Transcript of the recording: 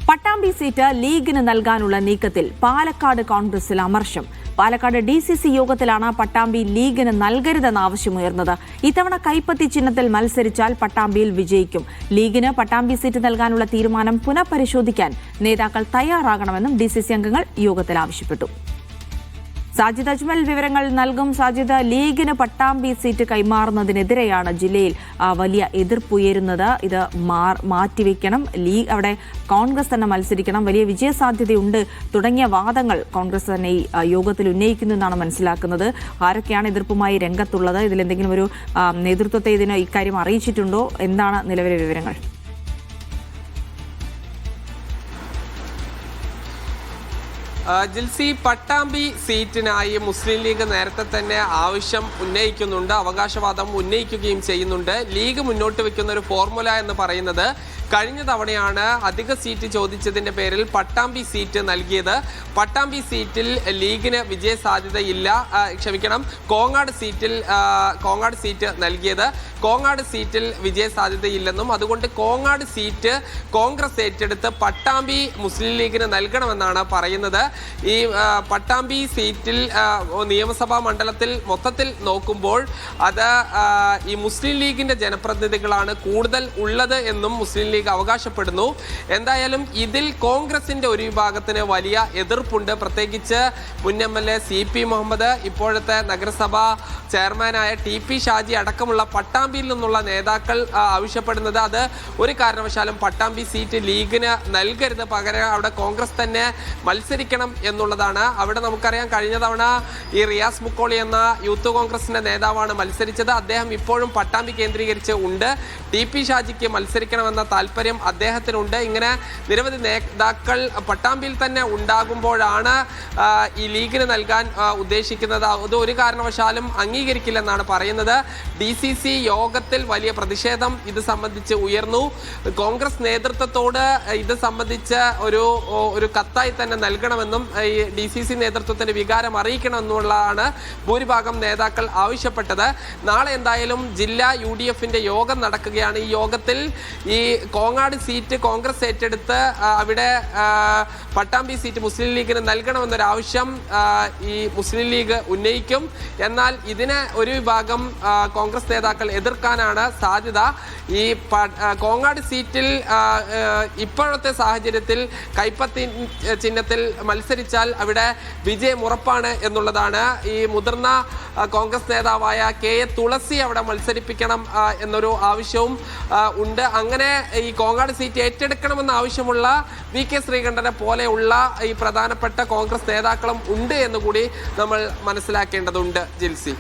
Pattambi seat ലീഗിന് നൽകാനുള്ള നീക്കത്തിൽ പാലക്കാട് കോൺഗ്രസിൽ അമർഷം. പാലക്കാട് DCC യോഗത്തിലാണ് പട്ടാമ്പി ലീഗിന് നൽകരുതെന്ന ആവശ്യമുയർന്നത്. ഇത്തവണ കൈപ്പത്തി ചിഹ്നത്തിൽ മത്സരിച്ചാൽ പട്ടാമ്പിയിൽ വിജയിക്കും. ലീഗിന് പട്ടാമ്പി സീറ്റ് നൽകാനുള്ള തീരുമാനം പുനഃപരിശോധിക്കാൻ നേതാക്കൾ തയ്യാറാകണമെന്നും DCC അംഗങ്ങൾ യോഗത്തിൽ ആവശ്യപ്പെട്ടു. സാജിദ് അജ്മൽ വിവരങ്ങൾ നൽകും. സാജിദ്, ലീഗിന് പട്ടാമ്പി സീറ്റ് കൈമാറുന്നതിനെതിരെയാണ് ജില്ലയിൽ വലിയ എതിർപ്പുയരുന്നത്. ഇത് മാറ്റിവെക്കണം, അവിടെ കോൺഗ്രസ് തന്നെ മത്സരിക്കണം, വലിയ വിജയസാധ്യതയുണ്ട് തുടങ്ങിയ വാദങ്ങൾ കോൺഗ്രസ് തന്നെ ഈ യോഗത്തിൽ ഉന്നയിക്കുന്നു എന്നാണ് മനസ്സിലാക്കുന്നത്. ആരൊക്കെയാണ് എതിർപ്പുമായി രംഗത്തുള്ളത്? ഇതിലെന്തെങ്കിലും ഒരു നേതൃത്വത്തെ ഇക്കാര്യം അറിയിച്ചിട്ടുണ്ടോ? എന്താണ് നിലവിലെ വിവരങ്ങൾ? ജിൽസി, പട്ടാമ്പി സീറ്റിനായി മുസ്ലിം ലീഗ് നേരത്തെ തന്നെ ആവശ്യം ഉന്നയിക്കുന്നുണ്ട്, അവകാശവാദം ഉന്നയിക്കുകയും ചെയ്യുന്നുണ്ട്. ലീഗ് മുന്നോട്ട് വെക്കുന്ന ഒരു ഫോർമുല എന്ന് പറയുന്നത് കഴിഞ്ഞ തവണയാണ് അധിക സീറ്റ് ചോദിച്ചതിന്റെ പേരിൽ പട്ടാമ്പി സീറ്റ് നൽകിയത്. പട്ടാമ്പി സീറ്റിൽ ലീഗിന് വിജയ സാധ്യതയില്ല, കോങ്ങാട് സീറ്റ് നൽകിയത്. കോങ്ങാട് സീറ്റിൽ വിജയ സാധ്യതയില്ലെന്നും അതുകൊണ്ട് കോങ്ങാട് സീറ്റ് കോൺഗ്രസ് ഏറ്റെടുത്ത് പട്ടാമ്പി മുസ്ലിം ലീഗിന് നൽകണമെന്നാണ് പറയുന്നത്. ഈ പട്ടാമ്പി സീറ്റിൽ നിയമസഭാ മണ്ഡലത്തിൽ മൊത്തത്തിൽ നോക്കുമ്പോൾ അത് ഈ മുസ്ലിം ലീഗിന്റെ ജനപ്രതിനിധികളാണ് കൂടുതൽ ഉള്ളത് എന്നും മുസ്ലിം ലീഗ് അവകാശപ്പെടുന്നു. എന്തായാലും ഇതിൽ കോൺഗ്രസിന്റെ ഒരു വിഭാഗത്തിന് വലിയ എതിർപ്പുണ്ട്. പ്രത്യേകിച്ച് മുൻ MLA CP മുഹമ്മദ്, ഇപ്പോഴത്തെ നഗരസഭാ ചെയർമാനായ TP ഷാജി അടക്കമുള്ള പട്ടാമ്പിയിൽ നിന്നുള്ള നേതാക്കൾ ആവശ്യപ്പെടുന്നത് അത് ഒരു കാരണവശാലും പട്ടാമ്പി സീറ്റ് ലീഗിന് നൽകരുത്, പകരം അവിടെ കോൺഗ്രസ് തന്നെ മത്സരിക്കണം എന്നുള്ളതാണ്. അവിടെ നമുക്കറിയാം, കഴിഞ്ഞ തവണ ഈ റിയാസ് മുക്കോളി എന്ന യൂത്ത് കോൺഗ്രസിന്റെ നേതാവാണ് മത്സരിച്ചത്. അദ്ദേഹം ഇപ്പോഴും പട്ടാമ്പി കേന്ദ്രീകരിച്ച് ഉണ്ട്. TP ഷാജിക്ക് മത്സരിക്കണമെന്ന താല്പര്യം അദ്ദേഹത്തിനുണ്ട്. ഇങ്ങനെ നിരവധി നേതാക്കൾ പട്ടാമ്പിയിൽ തന്നെ ഉണ്ടാകുമ്പോഴാണ് ഈ ലീഗിന് നൽകാൻ ഉദ്ദേശിക്കുന്നത്. അത് ഒരു കാരണവശാലും അംഗീകരിക്കില്ലെന്നാണ് പറയുന്നത്. DCC യോഗത്തിൽ വലിയ പ്രതിഷേധം ഇത് സംബന്ധിച്ച് ഉയർന്നു. കോൺഗ്രസ് നേതൃത്വത്തോട് ഇത് സംബന്ധിച്ച് ഒരു കത്തായി തന്നെ നൽകണമെന്നും ഈ DCC നേതൃത്വത്തിന്റെ വികാരം അറിയിക്കണമെന്നുള്ളതാണ് ഭൂരിഭാഗം നേതാക്കൾ ആവശ്യപ്പെട്ടത്. നാളെ എന്തായാലും ജില്ലാ UDFന്റെ യോഗം നടക്കുകയാണ്. ഈ യോഗത്തിൽ ഈ കോങ്ങാട് സീറ്റ് കോൺഗ്രസ് ഏറ്റെടുത്ത് അവിടെ പട്ടാമ്പി സീറ്റ് മുസ്ലിം ലീഗിന് നൽകണമെന്നൊരാവശ്യം ഈ മുസ്ലിം ലീഗ് ഉന്നയിക്കും. എന്നാൽ ഇതിനെ ഒരു വിഭാഗം കോൺഗ്രസ് നേതാക്കൾ എതിർക്കാനാണ് സാധ്യത. ഈ കോങ്ങാട് സീറ്റിൽ ഇപ്പോഴത്തെ സാഹചര്യത്തിൽ കൈപ്പത്തി ചിഹ്നത്തിൽ മത്സരിച്ചാൽ അവിടെ വിജയം ഉറപ്പാണ് എന്നുള്ളതാണ്. ഈ മുതിർന്ന കോൺഗ്രസ് നേതാവായ KA തുളസി അവിടെ മത്സരിപ്പിക്കണം എന്നൊരു ആവശ്യവും ഉണ്ട്. അങ്ങനെ ഈ കോങ്ങാട് സീറ്റ് ഏറ്റെടുക്കണമെന്ന ആവശ്യമുള്ള VK ശ്രീകണ്ഠനെ പോലെയുള്ള ഈ പ്രധാനപ്പെട്ട കോൺഗ്രസ് നേതാക്കളും ഉണ്ട് എന്നുകൂടി നമ്മൾ മനസ്സിലാക്കേണ്ടതുണ്ട്. ജിൽസി.